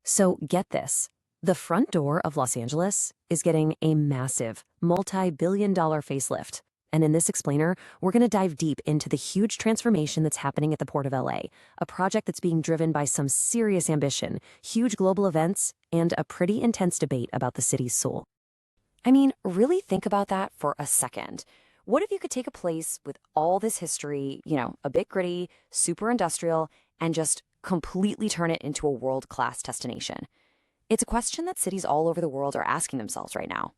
So get this. The front door of Los Angeles is getting a massive, multi-billion-dollar facelift. And in this explainer, we're going to dive deep into the huge transformation that's happening at the Port of LA, a project that's being driven by some serious ambition, huge global events, and a pretty intense debate about the city's soul. I mean, really think about that for a second. What if you could take a place with all this history, a bit gritty, super industrial, and just completely turn it into a world-class destination? It's a question that cities all over the world are asking themselves right now.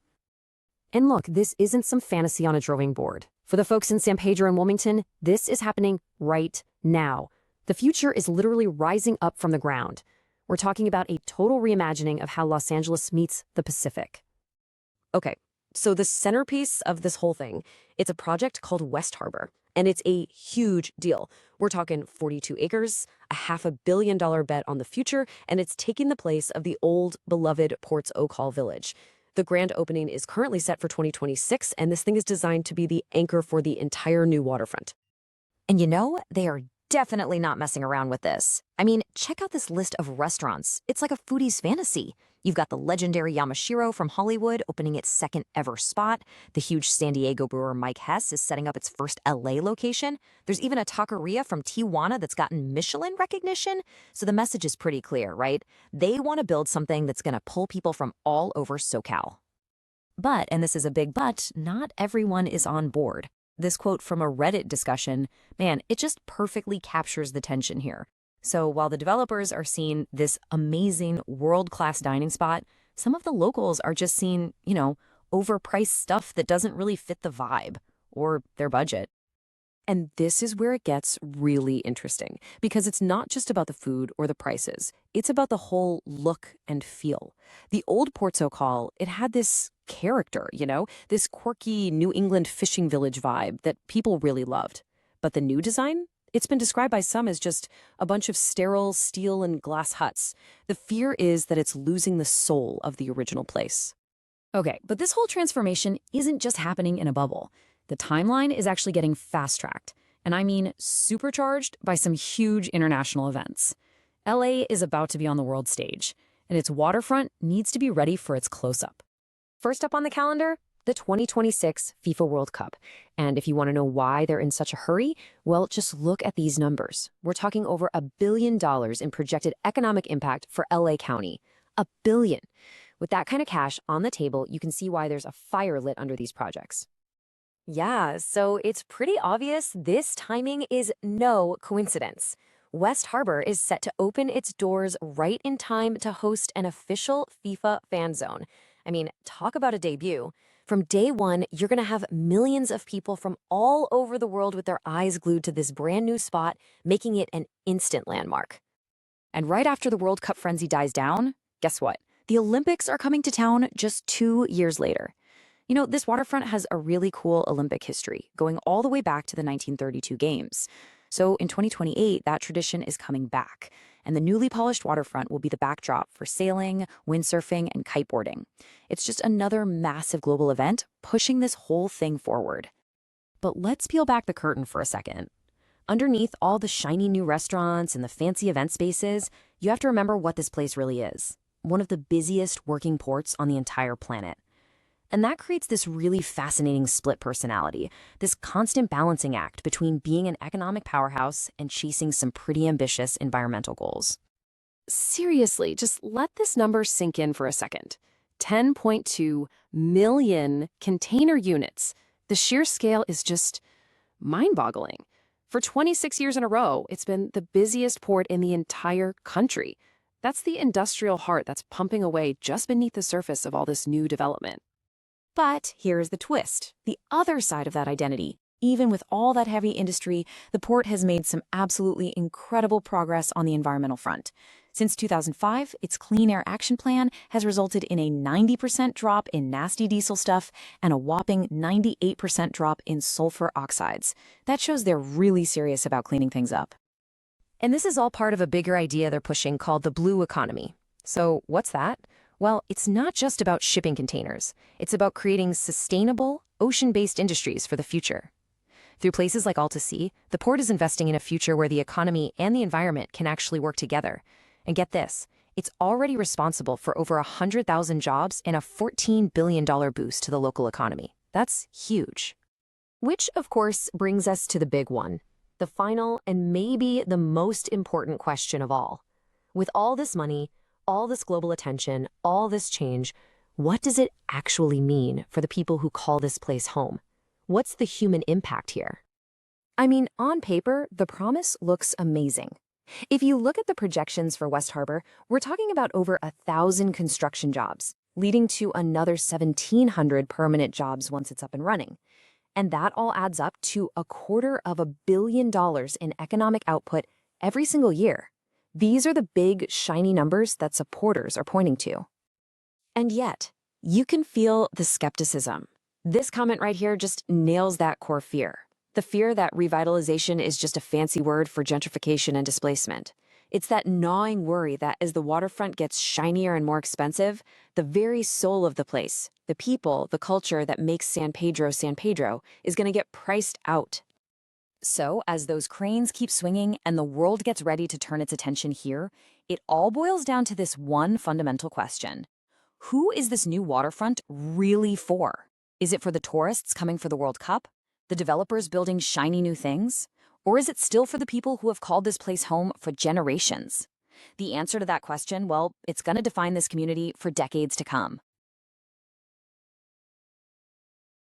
And look, this isn't some fantasy on a drawing board. For the folks in San Pedro and Wilmington, this is happening right now. The future is literally rising up from the ground. We're talking about a total reimagining of how Los Angeles meets the Pacific. Okay, so the centerpiece of this whole thing, it's a project called West Harbor, and it's a huge deal. We're talking 42 acres, a $500 million bet on the future, and it's taking the place of the old, beloved Port's Oak Hall Village. The grand opening is currently set for 2026, and this thing is designed to be the anchor for the entire new waterfront. And they are definitely not messing around with this. I mean, check out this list of restaurants. It's like a foodie's fantasy. You've got the legendary Yamashiro from Hollywood opening its second ever spot. The huge San Diego brewer Mike Hess is setting up its first LA location. There's even a taqueria from Tijuana that's gotten Michelin recognition. So the message is pretty clear, right? They want to build something that's going to pull people from all over SoCal. But, and this is a big but, not everyone is on board. This quote from a Reddit discussion, man, it just perfectly captures the tension here. So while the developers are seeing this amazing world-class dining spot, some of the locals are just seeing, overpriced stuff that doesn't really fit the vibe or their budget. And this is where it gets really interesting, because it's not just about the food or the prices. It's about the whole look and feel. The old Port's Oak Hall, it had this character, this quirky New England fishing village vibe that people really loved. But the new design? It's been described by some as just a bunch of sterile steel and glass huts. The fear is that it's losing the soul of the original place. Okay, but this whole transformation isn't just happening in a bubble. The timeline is actually getting fast-tracked, and I mean supercharged by some huge international events. LA is about to be on the world stage, and its waterfront needs to be ready for its close-up. First up on the calendar, the 2026 FIFA World Cup. And if you want to know why they're in such a hurry, well, just look at these numbers. We're talking over $1 billion in projected economic impact for LA County. $1 billion. With that kind of cash on the table, you can see why there's a fire lit under these projects. Yeah, so it's pretty obvious this timing is no coincidence. West Harbor is set to open its doors right in time to host an official FIFA fan zone. I mean, talk about a debut. From day one, you're going to have millions of people from all over the world with their eyes glued to this brand new spot, making it an instant landmark. And right after the World Cup frenzy dies down, guess what? The Olympics are coming to town just 2 years later. This waterfront has a really cool Olympic history, going all the way back to the 1932 Games. So in 2028, that tradition is coming back, and the newly polished waterfront will be the backdrop for sailing, windsurfing, and kiteboarding. It's just another massive global event pushing this whole thing forward. But let's peel back the curtain for a second. Underneath all the shiny new restaurants and the fancy event spaces, you have to remember what this place really is. One of the busiest working ports on the entire planet. And that creates this really fascinating split personality, this constant balancing act between being an economic powerhouse and chasing some pretty ambitious environmental goals. Seriously, just let this number sink in for a second. 10.2 million container units. The sheer scale is just mind-boggling. For 26 years in a row, it's been the busiest port in the entire country. That's the industrial heart that's pumping away just beneath the surface of all this new development. But here's the twist. The other side of that identity. Even with all that heavy industry, the port has made some absolutely incredible progress on the environmental front. Since 2005, its Clean Air Action Plan has resulted in a 90% drop in nasty diesel stuff and a whopping 98% drop in sulfur oxides. That shows they're really serious about cleaning things up. And this is all part of a bigger idea they're pushing called the blue economy. So what's that? Well, it's not just about shipping containers. It's about creating sustainable, ocean-based industries for the future. Through places like Alta-Sea, the port is investing in a future where the economy and the environment can actually work together. And get this, It's already responsible for over 100,000 jobs and a $14 billion boost to the local economy. That's huge. Which, of course, brings us to the big one, the final and maybe the most important question of all. With all this money, all this global attention, all this change, what does it actually mean for the people who call this place home? What's the human impact here? I mean, on paper, the promise looks amazing. If you look at the projections for West Harbor, we're talking about over 1,000 construction jobs, leading to another 1,700 permanent jobs once it's up and running. And that all adds up to $250 million in economic output every single year. These are the big, shiny numbers that supporters are pointing to. And yet, you can feel the skepticism. This comment right here just nails that core fear. The fear that revitalization is just a fancy word for gentrification and displacement. It's that gnawing worry that as the waterfront gets shinier and more expensive, the very soul of the place, the people, the culture that makes San Pedro, is going to get priced out. So, as those cranes keep swinging and the world gets ready to turn its attention here, it all boils down to this one fundamental question. Who is this new waterfront really for? Is it for the tourists coming for the World Cup? The developers building shiny new things? Or is it still for the people who have called this place home for generations? The answer to that question, well, it's going to define this community for decades to come.